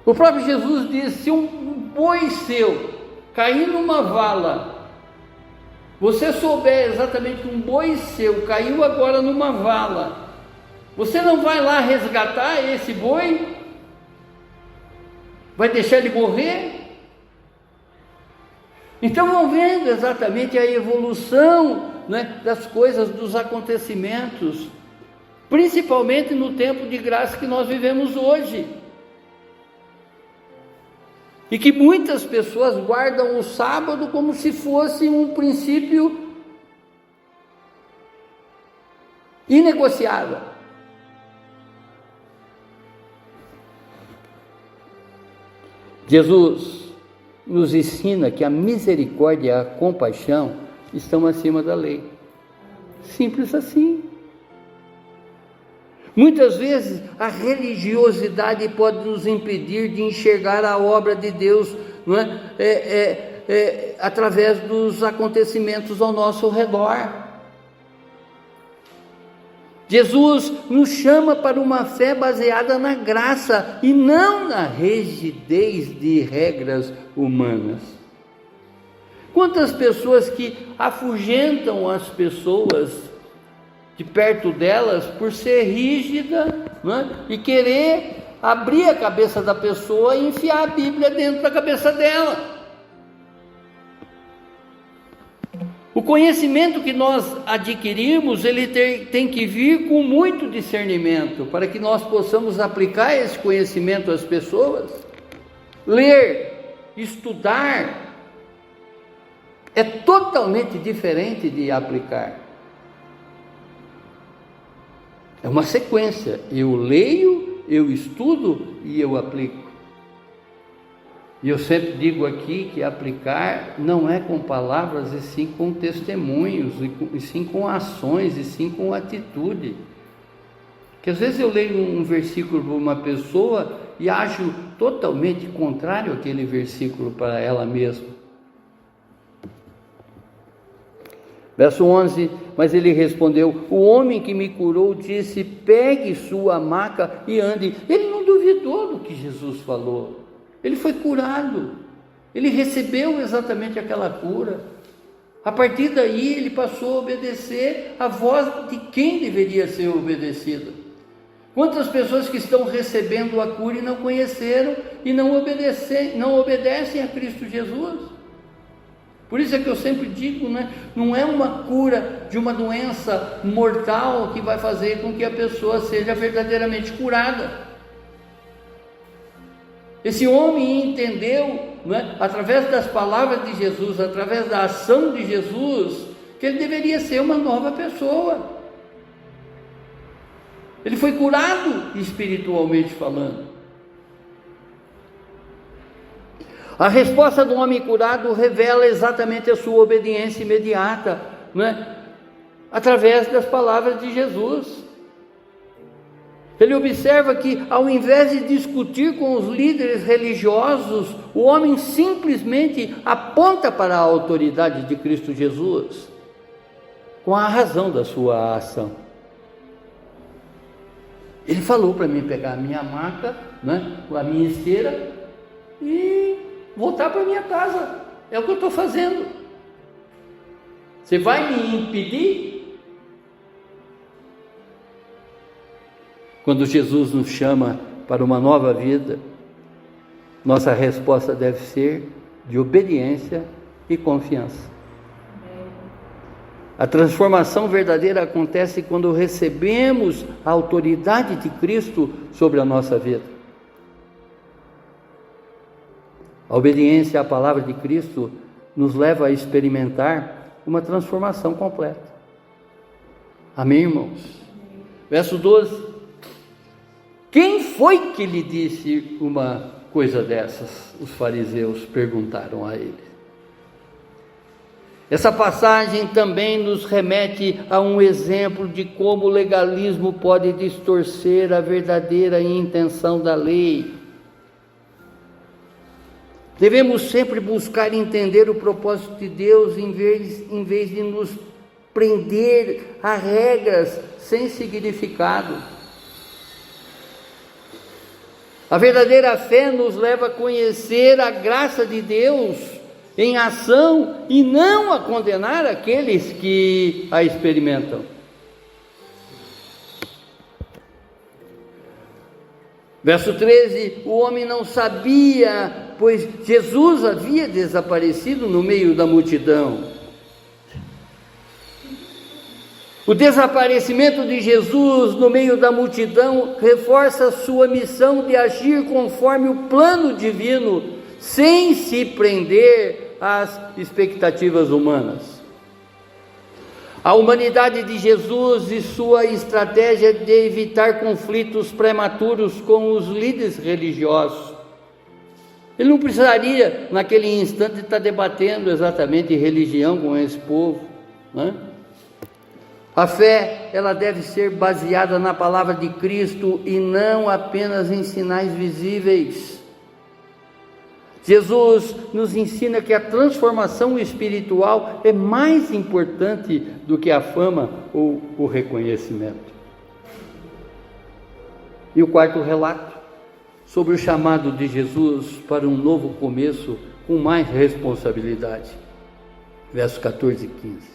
O próprio Jesus disse: se um boi seu cair numa vala, você souber exatamente que um boi seu caiu agora numa vala, você não vai lá resgatar esse boi? Vai deixar ele morrer? Então vão vendo exatamente a evolução, né, das coisas, dos acontecimentos, principalmente no tempo de graça que nós vivemos hoje. E que muitas pessoas guardam o sábado como se fosse um princípio inegociável. Jesus nos ensina que a misericórdia e a compaixão estão acima da lei. Simples assim. Muitas vezes a religiosidade pode nos impedir de enxergar a obra de Deus, não é? Através dos acontecimentos ao nosso redor. Jesus nos chama para uma fé baseada na graça e não na rigidez de regras humanas. Quantas pessoas que afugentam as pessoas de perto delas por ser rígida, né? E querer abrir a cabeça da pessoa e enfiar a Bíblia dentro da cabeça dela. O conhecimento que nós adquirimos, ele tem que vir com muito discernimento, para que nós possamos aplicar esse conhecimento às pessoas. Ler, estudar, é totalmente diferente de aplicar. É uma sequência: eu leio, eu estudo e eu aplico. E eu sempre digo aqui que aplicar não é com palavras, e sim com testemunhos, e sim com ações, e sim com atitude. Que às vezes eu leio um versículo para uma pessoa e acho totalmente contrário àquele versículo para ela mesma. Verso 11, mas ele respondeu: o homem que me curou disse: pegue sua maca e ande. Ele não duvidou do que Jesus falou. Ele foi curado, ele recebeu exatamente aquela cura. A partir daí ele passou a obedecer a voz de quem deveria ser obedecida. Quantas pessoas que estão recebendo a cura e não conheceram e não obedecem a Cristo Jesus? Por isso é que eu sempre digo, né? Não é uma cura de uma doença mortal que vai fazer com que a pessoa seja verdadeiramente curada. Esse homem entendeu, né, através das palavras de Jesus, através da ação de Jesus, que ele deveria ser uma nova pessoa. Ele foi curado espiritualmente falando. A resposta do homem curado revela exatamente a sua obediência imediata, não é? Através das palavras de Jesus. Ele observa que, ao invés de discutir com os líderes religiosos, o homem simplesmente aponta para a autoridade de Cristo Jesus, com a razão da sua ação. Ele falou para mim pegar a minha maca, né, a minha esteira e voltar para minha casa. É o que eu estou fazendo. Você vai me impedir? Quando Jesus nos chama para uma nova vida, nossa resposta deve ser de obediência e confiança. A transformação verdadeira acontece quando recebemos a autoridade de Cristo sobre a nossa vida. A obediência à palavra de Cristo nos leva a experimentar uma transformação completa. Amém, irmãos? Verso 12. Quem foi que lhe disse uma coisa dessas? Os fariseus perguntaram a ele. Essa passagem também nos remete a um exemplo de como o legalismo pode distorcer a verdadeira intenção da lei. Devemos sempre buscar entender o propósito de Deus em vez de nos prender a regras sem significado. A verdadeira fé nos leva a conhecer a graça de Deus em ação e não a condenar aqueles que a experimentam. Verso 13, o homem não sabia, pois Jesus havia desaparecido no meio da multidão. O desaparecimento de Jesus no meio da multidão reforça a sua missão de agir conforme o plano divino, sem se prender às expectativas humanas. A humanidade de Jesus e sua estratégia de evitar conflitos prematuros com os líderes religiosos. Ele não precisaria, naquele instante, estar debatendo exatamente religião com esse povo, né? A fé, ela deve ser baseada na palavra de Cristo e não apenas em sinais visíveis. Jesus nos ensina que a transformação espiritual é mais importante do que a fama ou o reconhecimento. E o quarto relato, sobre o chamado de Jesus para um novo começo com mais responsabilidade. Versos 14 e 15.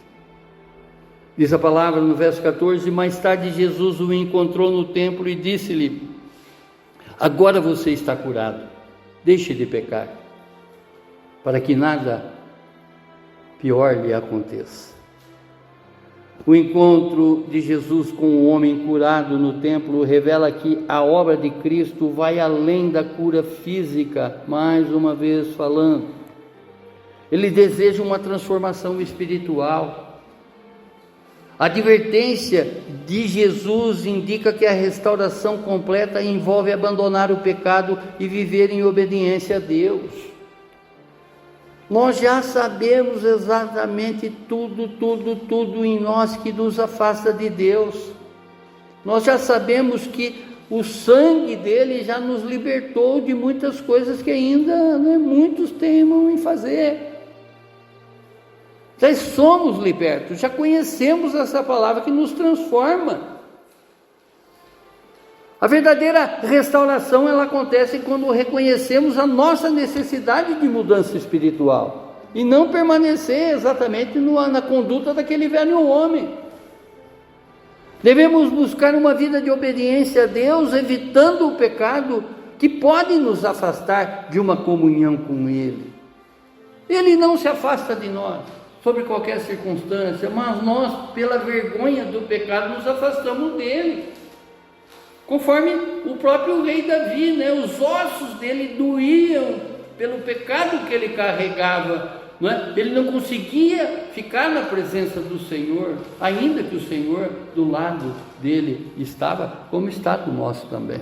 Diz a palavra no verso 14: mais tarde Jesus o encontrou no templo e disse-lhe: agora você está curado, deixe de pecar, para que nada pior lhe aconteça. O encontro de Jesus com o homem curado no templo revela que a obra de Cristo vai além da cura física, mais uma vez falando. Ele deseja uma transformação espiritual. A advertência de Jesus indica que a restauração completa envolve abandonar o pecado e viver em obediência a Deus. Nós já sabemos exatamente tudo em nós que nos afasta de Deus. Nós já sabemos que o sangue dele já nos libertou de muitas coisas que ainda muitos teimam em fazer. Já somos libertos, já conhecemos essa palavra que nos transforma. A verdadeira restauração, ela acontece quando reconhecemos a nossa necessidade de mudança espiritual e não permanecer exatamente na conduta daquele velho homem. Devemos buscar uma vida de obediência a Deus, evitando o pecado que pode nos afastar de uma comunhão com Ele. Ele não se afasta de nós sobre qualquer circunstância, mas nós, pela vergonha do pecado, nos afastamos dele. Conforme o próprio rei Davi, os ossos dele doíam pelo pecado que ele carregava, não é? Ele não conseguia ficar na presença do Senhor, ainda que o Senhor do lado dele estava, como está do nosso também.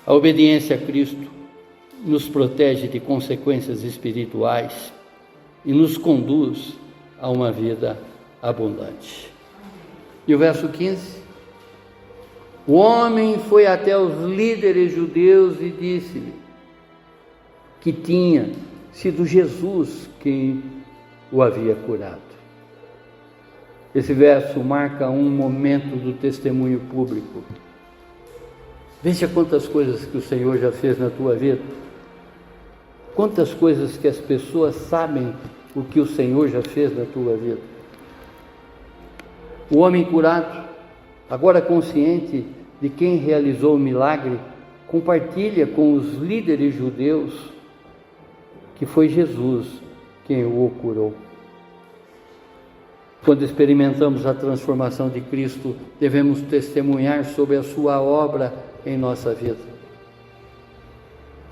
A obediência a Cristo nos protege de consequências espirituais e nos conduz a uma vida abundante. E o verso 15: o homem foi até os líderes judeus e disse-lhe que tinha sido Jesus quem o havia curado. Esse verso marca um momento do testemunho público. Veja quantas coisas que o Senhor já fez na tua vida. Quantas coisas que as pessoas sabem o que o Senhor já fez na tua vida. O homem curado, agora consciente de quem realizou o milagre, compartilha com os líderes judeus que foi Jesus quem o curou. Quando experimentamos a transformação de Cristo, devemos testemunhar sobre a sua obra em nossa vida.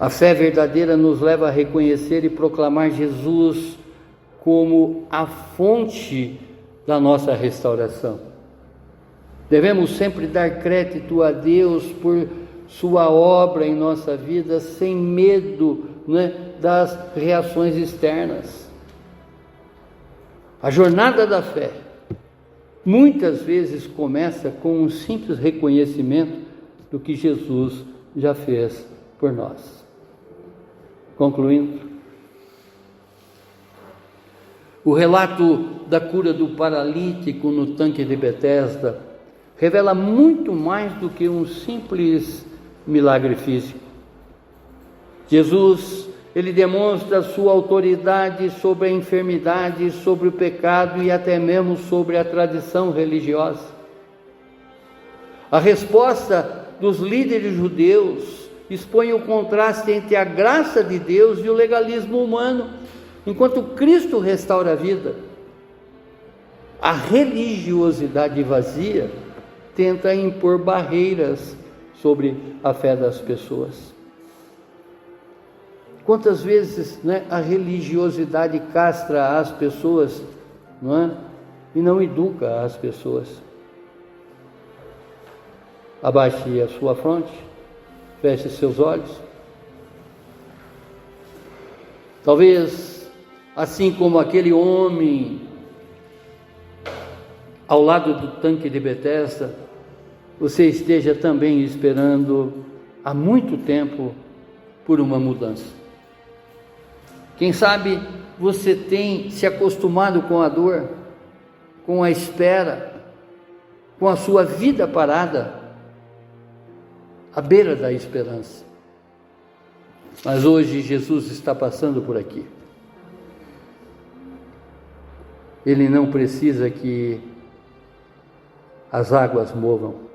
A fé verdadeira nos leva a reconhecer e proclamar Jesus como a fonte da nossa restauração. Devemos sempre dar crédito a Deus por sua obra em nossa vida, sem medo, das reações externas. A jornada da fé muitas vezes começa com um simples reconhecimento do que Jesus já fez por nós. Concluindo, o relato da cura do paralítico no tanque de Betesda revela muito mais do que um simples milagre físico. Jesus, ele demonstra sua autoridade sobre a enfermidade, sobre o pecado e até mesmo sobre a tradição religiosa. A resposta dos líderes judeus expõe o contraste entre a graça de Deus e o legalismo humano. Enquanto Cristo restaura a vida, a religiosidade vazia tenta impor barreiras sobre a fé das pessoas. Quantas vezes a religiosidade castra as pessoas, e não educa as pessoas. Abaixe a sua fronte, feche seus olhos. Talvez, assim como aquele homem ao lado do tanque de Betesda, você esteja também esperando há muito tempo por uma mudança. Quem sabe você tem se acostumado com a dor, com a espera, com a sua vida parada, à beira da esperança. Mas hoje Jesus está passando por aqui. Ele não precisa que as águas movam.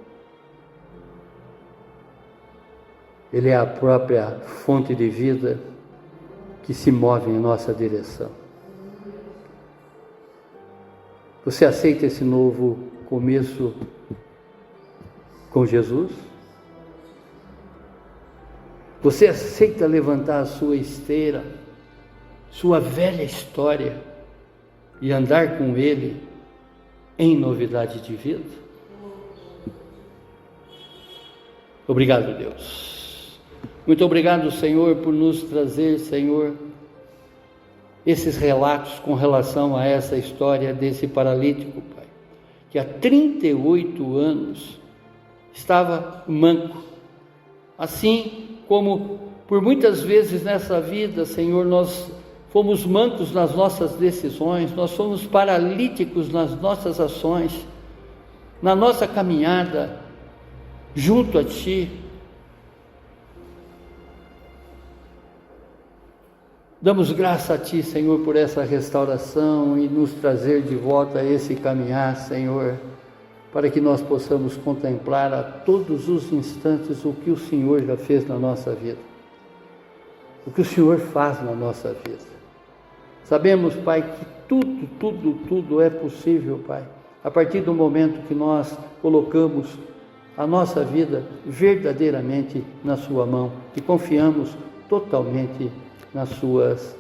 Ele é a própria fonte de vida que se move em nossa direção. Você aceita esse novo começo com Jesus? Você aceita levantar a sua esteira, sua velha história, e andar com Ele em novidade de vida? Obrigado, Deus. Muito obrigado, Senhor, por nos trazer, Senhor, esses relatos com relação a essa história desse paralítico, Pai, que há 38 anos estava manco. Assim como por muitas vezes nessa vida, Senhor, nós fomos mancos nas nossas decisões, nós fomos paralíticos nas nossas ações, na nossa caminhada junto a Ti. Damos graça a Ti, Senhor, por essa restauração e nos trazer de volta a esse caminhar, Senhor, para que nós possamos contemplar a todos os instantes o que o Senhor já fez na nossa vida, o que o Senhor faz na nossa vida. Sabemos, Pai, que tudo é possível, Pai, a partir do momento que nós colocamos a nossa vida verdadeiramente na Sua mão e confiamos totalmente nas suas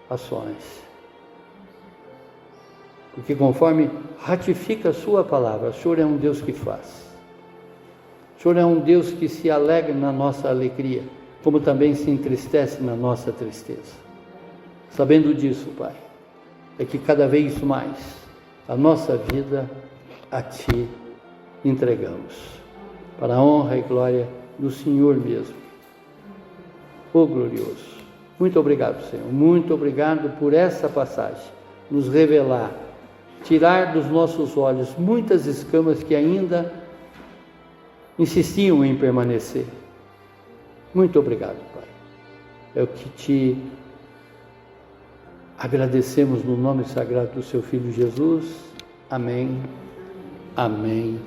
ações. Porque conforme ratifica a sua palavra, o Senhor é um Deus que faz. O Senhor é um Deus que se alegra na nossa alegria, como também se entristece na nossa tristeza. Sabendo disso, Pai, é que cada vez mais a nossa vida a Ti entregamos, para a honra e glória do Senhor mesmo. Ô glorioso, muito obrigado, Senhor, muito obrigado por essa passagem, nos revelar, tirar dos nossos olhos muitas escamas que ainda insistiam em permanecer. Muito obrigado, Pai. É o que Te agradecemos no nome sagrado do Seu Filho Jesus. Amém, amém,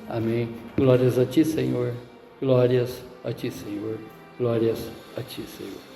amém. Glórias a Ti, Senhor. Glórias a Ti, Senhor. Glórias a Ti, Senhor.